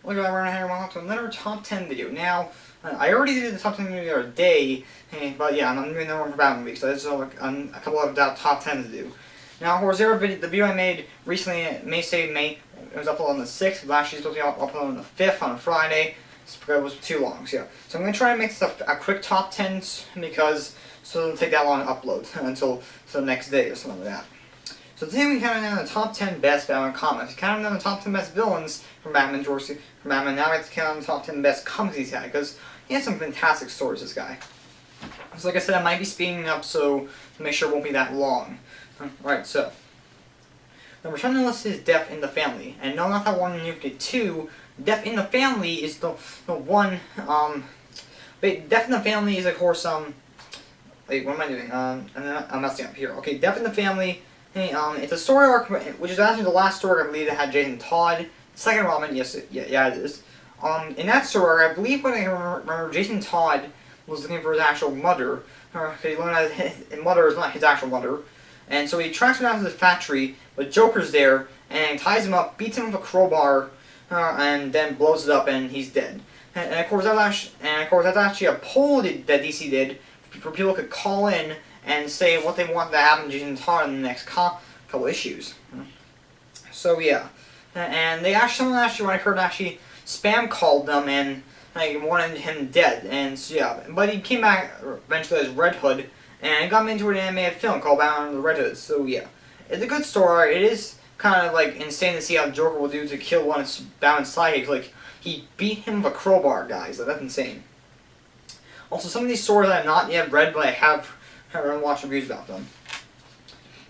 Look at around here, welcome to another top 10 video. Now, I already did the top 10 video the other day, but yeah, I'm doing another one for Batman Week, so there's a couple of top 10s to do. Now, of course, the video I made recently, it was uploaded on the 6th, but actually supposed to be uploaded on the 5th, on a Friday, so it was too long, so yeah. So I'm going to try and make this a quick top 10s, because so it doesn't take that long to upload until the next day or something like that. So today we counted down the top 10 best Batman comics. We counted down the top 10 best villains from Batman. Now we have to count down the top 10 best comics he's had, because he has some fantastic stories, this guy. So like I said, I might be speeding up so to make sure it won't be that long. Alright, so number 10 on the list is Death in the Family. And no, not that one in New 52. Death in the Family is the one, Death in the Family is, of course, wait, what am I doing? And then I'm messing up here. Okay, Death in the Family. It's a story arc, which is actually the last story I believe that had Jason Todd. Second Robin, yes, yeah, it is. In that story, I believe when I remember, Jason Todd was looking for his actual mother. Because he learned that his mother is not his actual mother. And so he tracks him down to the factory, but Joker's there, and ties him up, beats him with a crowbar, and then blows it up, and he's dead. And of course, that's actually a poll that DC did, for people could call in and say what they want to happen to Jason Todd in the next couple issues. So yeah, and someone when I heard spam called them and wanted him dead, and so yeah, but he came back eventually as Red Hood and got me into an animated film called Batman and the Red Hood. So yeah, it's a good story. It is kind of insane to see how Joker will do to kill one of Batman's sidekicks. He beat him with a crowbar, guys. That's insane. Also, some of these stories I have not yet read, but I have watched reviews about them.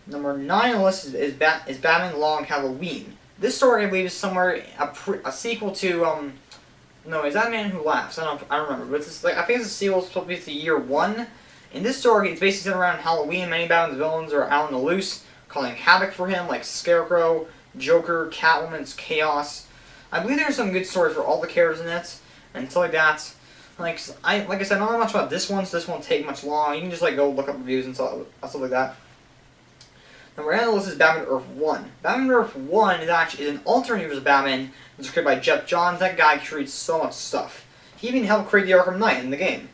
Number 9 on the list is Batman Long Halloween. This story, I believe, is somewhere a sequel to no, is that Man Who Laughs? I don't remember, but it's I think it's a sequel supposed to be to Year 1. In this story, it's basically set around Halloween. Many Batman's villains are out on the loose, causing havoc for him, like Scarecrow, Joker, Catwoman's Chaos. I believe there's some good stories for all the characters in it, and stuff like that. Like I said, I don't know much about this one, so this won't take much long. You can just go look up reviews and stuff like that. Number 8 on the list is Batman Earth 1. Batman Earth 1 is an alternate universe of Batman. It was created by Jeff Johns. That guy creates so much stuff. He even helped create the Arkham Knight in the game.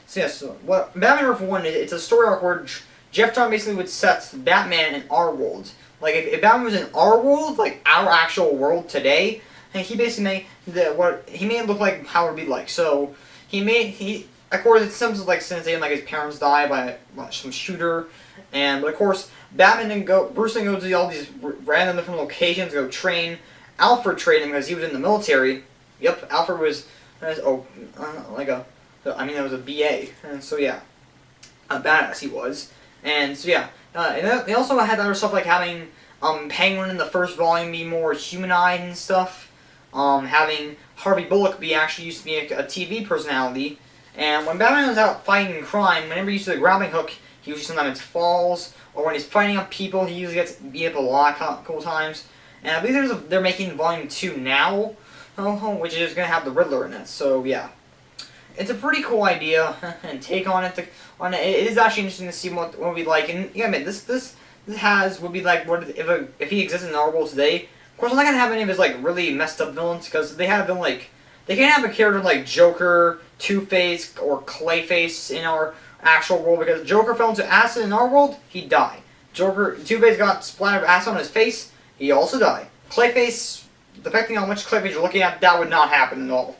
So yes, what Batman Earth 1 is, it's a story arc where Jeff Johns basically would set Batman in our world. Like if Batman was in our world, like our actual world today, and he basically made it look like how it would be like. So of course it seems like since his parents died by some shooter, but of course Bruce then goes to all these random different locations to go train. Alfred trained him because he was in the military. Yep, Alfred was that was a BA, and so yeah, a badass he was, and so yeah, and they also had other stuff like having Penguin in the first volume be more human-eyed and stuff. Having Harvey Bullock used to be a TV personality, and when Batman was out fighting crime, whenever he used the grappling hook, he usually sometimes falls, or when he's fighting up people, he usually gets beat up a couple times. And I believe they're making volume 2 now, which is going to have the Riddler in it. So yeah, it's a pretty cool idea and take on it. It is actually interesting to see what would be like. And yeah, man, this would be like if he existed in our world today. Of course, I'm not gonna have any of his really messed up villains because they have been they can't have a character like Joker, Two-Face, or Clayface in our actual world because Joker fell into acid in our world, he'd die. Two-Face got splattered of acid on his face, he also died. Clayface, depending on which Clayface you're looking at, that would not happen at all.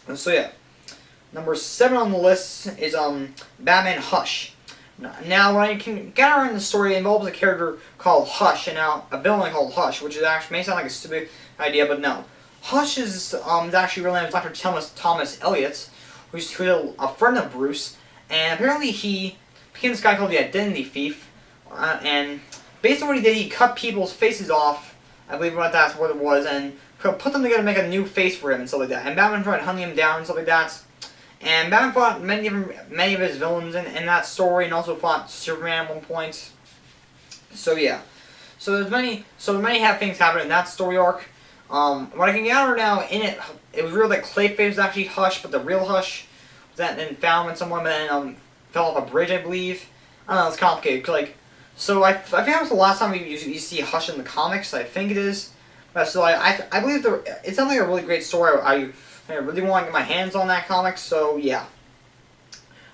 And so yeah, number 7 on the list is Batman Hush. Now, when I can get around the story, it involves a character called Hush, and now a villain called Hush, which is actually may sound like a stupid idea, but no. Hush is actually real name is Dr. Thomas Elliot, who's a friend of Bruce, and apparently he became this guy called the Identity Thief, and based on what he did, he cut people's faces off, I believe that's what it was, and put them together to make a new face for him and stuff like that. And Batman tried hunting him down and stuff like that. And Batman fought many of his villains in that story, and also fought Superman at one point. So yeah, so there's many things happen in that story arc. What I can gather now in it was real that Clayface was actually Hush, but the real Hush was then found when someone then fell off a bridge, I believe. I don't know, it's complicated. So I think that was the last time you see Hush in the comics. I think it is. So I believe it sounds like a really great story. I really want to get my hands on that comic. So yeah.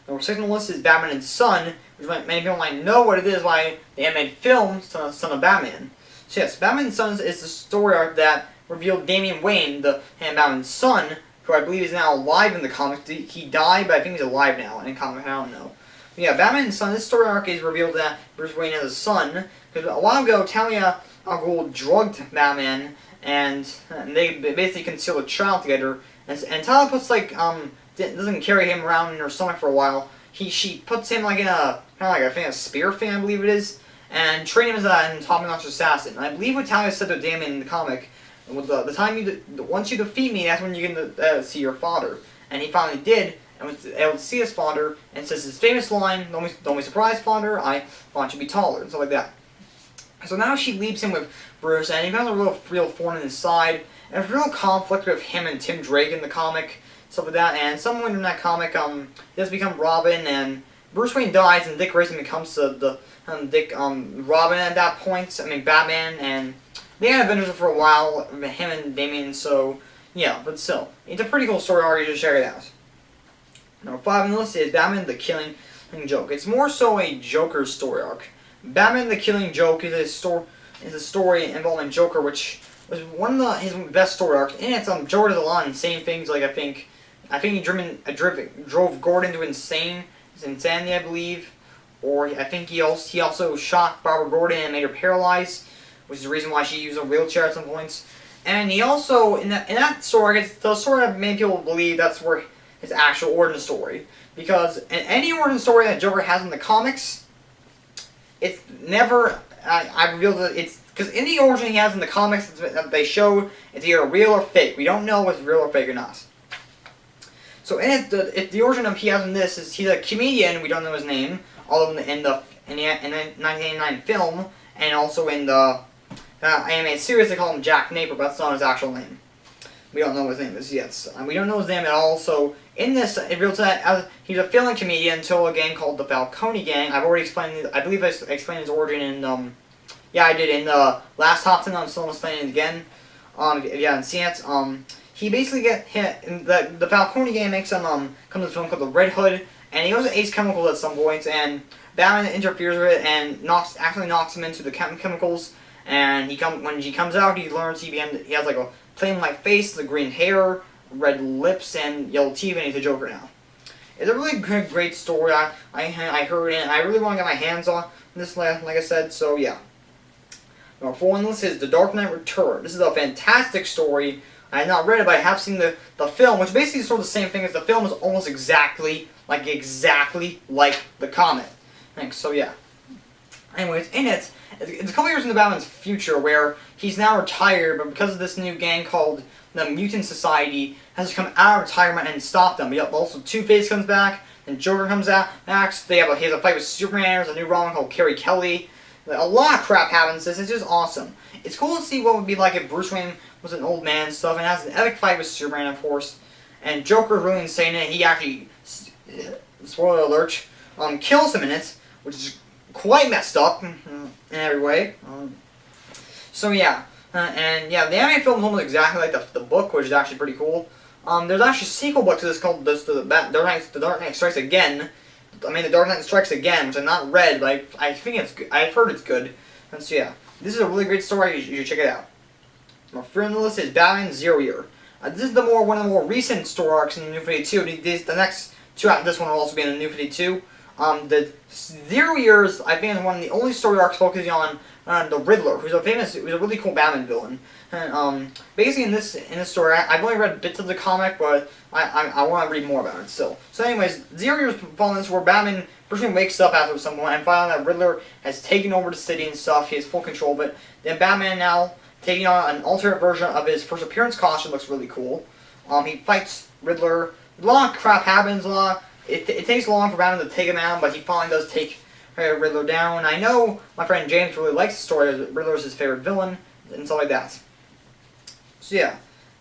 Number 6 on the list is Batman and Son, which many people might know what it is by the animated film Son of Batman. So yes, Batman and Son is the story arc that revealed Damian Wayne, the Batman's son, who I believe is now alive in the comics. He died, but I think he's alive now in comics. I don't know. But yeah, Batman and Son. This story arc is revealed that Bruce Wayne has a son. Because a while ago, Talia al Ghul drugged Batman, and they basically concealed a child together. And Talia puts doesn't carry him around in her stomach for a while. She puts him like in a kind of like a spear thing, I believe it is, and train him as a top-notch assassin. And I believe what Talia said to Damien in the comic, the time once you defeat me, that's when you can see your father. And he finally did, and was able to see his father, and says his famous line, "Don't be surprised, father. I want you to be taller," and stuff like that. So now she leaves him with Bruce, and he becomes a real thorn in his side. And there's real conflict with him and Tim Drake in the comic, stuff like that. And somewhere in that comic, he does become Robin, and Bruce Wayne dies, and Dick Grayson becomes Robin at that point. I mean Batman, and they had adventures for a while, him and Damian. So yeah, but still, it's a pretty cool story arc. You should check it out. Number 5 on the list is Batman the Killing Joke. It's more so a Joker story arc. Batman the Killing Joke is a story involving Joker, which was one of his best story arcs. And it's Joker does a lot of insane things. Like I think he drove Gordon to insanity, I believe. Or I think he also shot Barbara Gordon and made her paralyzed, which is the reason why she used a wheelchair at some points. And he also in that story, it's the story that many people believe that's where his actual origin story. Because in any origin story that Joker has in the comics, it's never. I revealed that it's because any origin he has in the comics that they show, it's either real or fake. We don't know if it's real or fake or not. So in it, the origin of he has in this is he's a comedian. We don't know his name. All of them in the 1989 film, and also in the animated series, they call him Jack Napier, but that's not his actual name. We don't know what his name is yet. We don't know his name at all. So in this, it reveals that he's a failing comedian until a gang called the Falcone Gang. I've already explained. I believe I explained his origin in yeah, I did in the last top 10. I'm still explaining it again. If you haven't seen it, he basically gets hit. The Falcone Gang makes him come to this film called the Red Hood, and he goes to Ace Chemicals at some point, and Batman interferes with it and actually knocks him into the chemicals. And when he comes out, he learns he has like a flame-like face, the green hair, red lips, and yellow teeth, and he's a Joker now. It's a really great story. I heard it, and I really want to get my hands on this, like I said. So yeah. Number 4 on the list is The Dark Knight Returns. This is a fantastic story. I have not read it, but I have seen the film, which basically is sort of the same thing as the film. Is almost exactly like the comic. Thanks. So yeah. Anyways, in it, it's a couple years in the Batman's future where he's now retired, but because of this new gang called the Mutant Society, has to come out of retirement and stop them. But also Two-Face comes back, and Joker comes out. Next, he has a fight with Superman. There's a new Robin called Carrie Kelly. A lot of crap happens. This is just awesome. It's cool to see what it would be like if Bruce Wayne was an old man and stuff, and has an epic fight with Superman, of course. And Joker's really insane, and he actually, spoiler alert, kills him in it, which is quite messed up in every way. So yeah, and yeah, the anime film is almost exactly like the book, which is actually pretty cool. There's actually a sequel book to this called The Dark Knight Strikes Again. The Dark Knight Strikes Again, which I've not read, but I think it's good. I've heard it's good. And so yeah, this is a really great story. You should check it out. My friend on the list is Batman Zero Year. This is one of the more recent story arcs in the New 52. The next two after this one will also be in the New 52. The 0 Years, I think, is one of the only story arcs focusing on the Riddler, who's a really cool Batman villain. And basically in this story, I've only read bits of the comic, but I want to read more about it still. So anyways, 0 Years following this, where Bruce Wayne wakes up after some point and finds out that Riddler has taken over the city and stuff. He has full control of it. Then Batman now taking on an alternate version of his first appearance costume. Looks really cool. He fights Riddler. A lot of crap happens. It takes long for Batman to take him out, but he finally does take Riddler down. I know my friend James really likes the story. Riddler's his favorite villain and stuff like that. So yeah.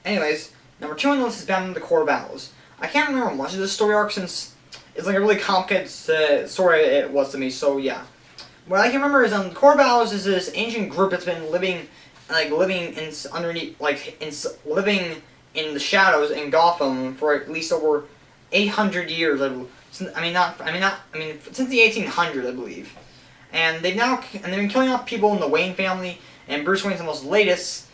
Anyways, number 2 on the list is Batman the Court of Owls. I can't remember much of this story arc since it's like a really complicated story it was to me. So yeah. What I can remember is the Court of Owls is this ancient group that's been living like living in underneath, like living in the shadows in Gotham for at least over 800 years. Since the 1800s, I believe. And they've been killing off people in the Wayne family, and Bruce Wayne's the most latest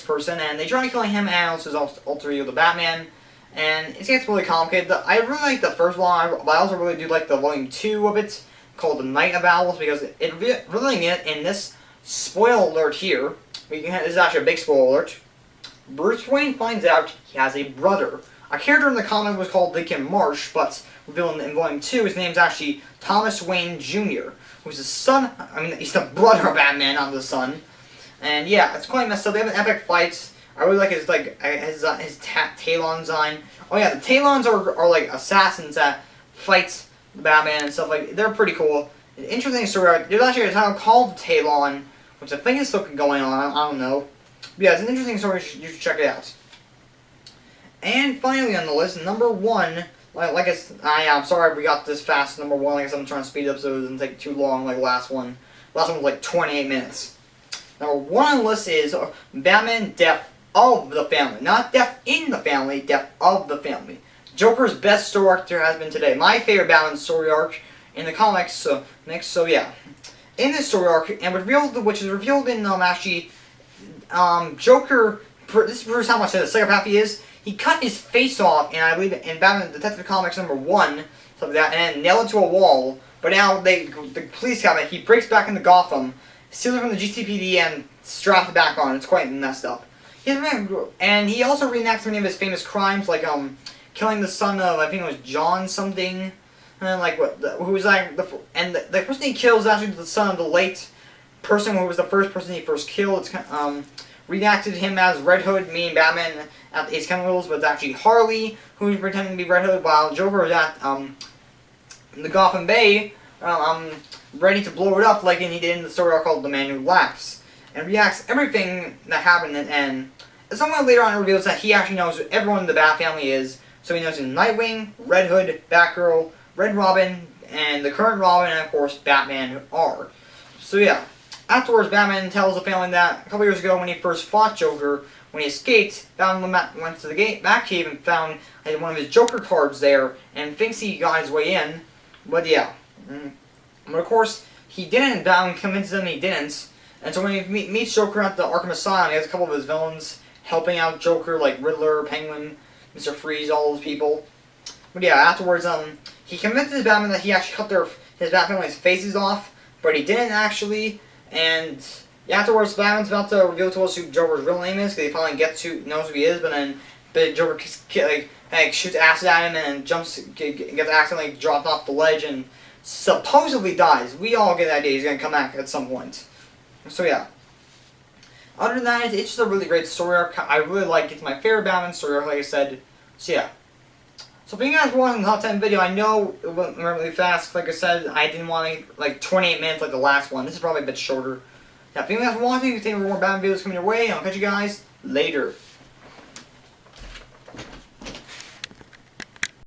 person, and they try killing him and also his alter ego, the Batman. And it gets really complicated. I really like the first one, but I also really do like the volume 2 of it, called The Night of Owls, because it really in this spoiler alert here, this is actually a big spoiler alert. Bruce Wayne finds out he has a brother. A character in the comic was called Lincoln Marsh, but revealed in volume 2, his name's actually Thomas Wayne Jr., who's the son, he's the brother of Batman, not the son. And yeah, it's quite messed up. They have an epic fight. I really like his Talon design. Oh yeah, the Talons are like assassins that fight the Batman and stuff like. They're pretty cool. An interesting story. There's actually a title called Talon, which I think is still going on. I don't know. But yeah, it's an interesting story. You should check it out. And finally on the list, number 1. I'm sorry we got this fast. Number 1, like I said, I'm trying to speed up so it doesn't take too long. Like last one. Last one was like 28 minutes. Number 1 on the list is Batman: Death of the Family. Not Death in the Family, Death of the Family. Joker's best story arc there has been today. My favorite Batman story arc in the comics. So yeah. In this story arc, and which is revealed in Joker. This proves how much of a psychopath he is. He cut his face off, and I believe in Batman Detective Comics number 1, something like that, and nailed it to a wall. But now the police have it. He breaks back into Gotham, steals it from the GCPD, and straps it back on. It's quite messed up. And he also reenacts many of his famous crimes, like killing the son of, I think it was John something, and the person he kills is actually the son of the late person who was the first person he first killed. It's reenacted him as Red Hood, meaning Batman at the Ace Chemicals, but it's actually Harley who's pretending to be Red Hood, while Joker was at the Gotham Bay, ready to blow it up like he did in the story arc called The Man Who Laughs, and reacts everything that happened, and someone later on reveals that he actually knows who everyone in the Bat family is, so he knows who Nightwing, Red Hood, Batgirl, Red Robin, and the current Robin, and of course Batman are. So yeah. Afterwards, Batman tells the family that a couple years ago when he first fought Joker, when he escaped, Batman went to the Batcave and found one of his Joker cards there and thinks he got his way in. But yeah. But of course, he didn't. Batman convinces him he didn't. And so when he meets Joker at the Arkham Asylum, he has a couple of his villains helping out Joker, like Riddler, Penguin, Mr. Freeze, all those people. But yeah, afterwards, he convinces Batman that he actually cut his Bat family's faces off, but he didn't actually. And afterwards, Batman's about to reveal to us who Joker's real name is, because he finally knows who he is, but then the Joker shoots acid at him and gets accidentally dropped off the ledge and supposedly dies. We all get the idea he's going to come back at some point. So yeah. Other than that, it's just a really great story arc. I really like it. It's my favorite Batman story arc, like I said. So yeah. So if you guys were watching the top 10 video, I know it went really fast. Like I said, I didn't want to like 28 minutes like the last one. This is probably a bit shorter. Yeah, if you guys are watching, you think more Batman videos coming your way, I'll catch you guys later.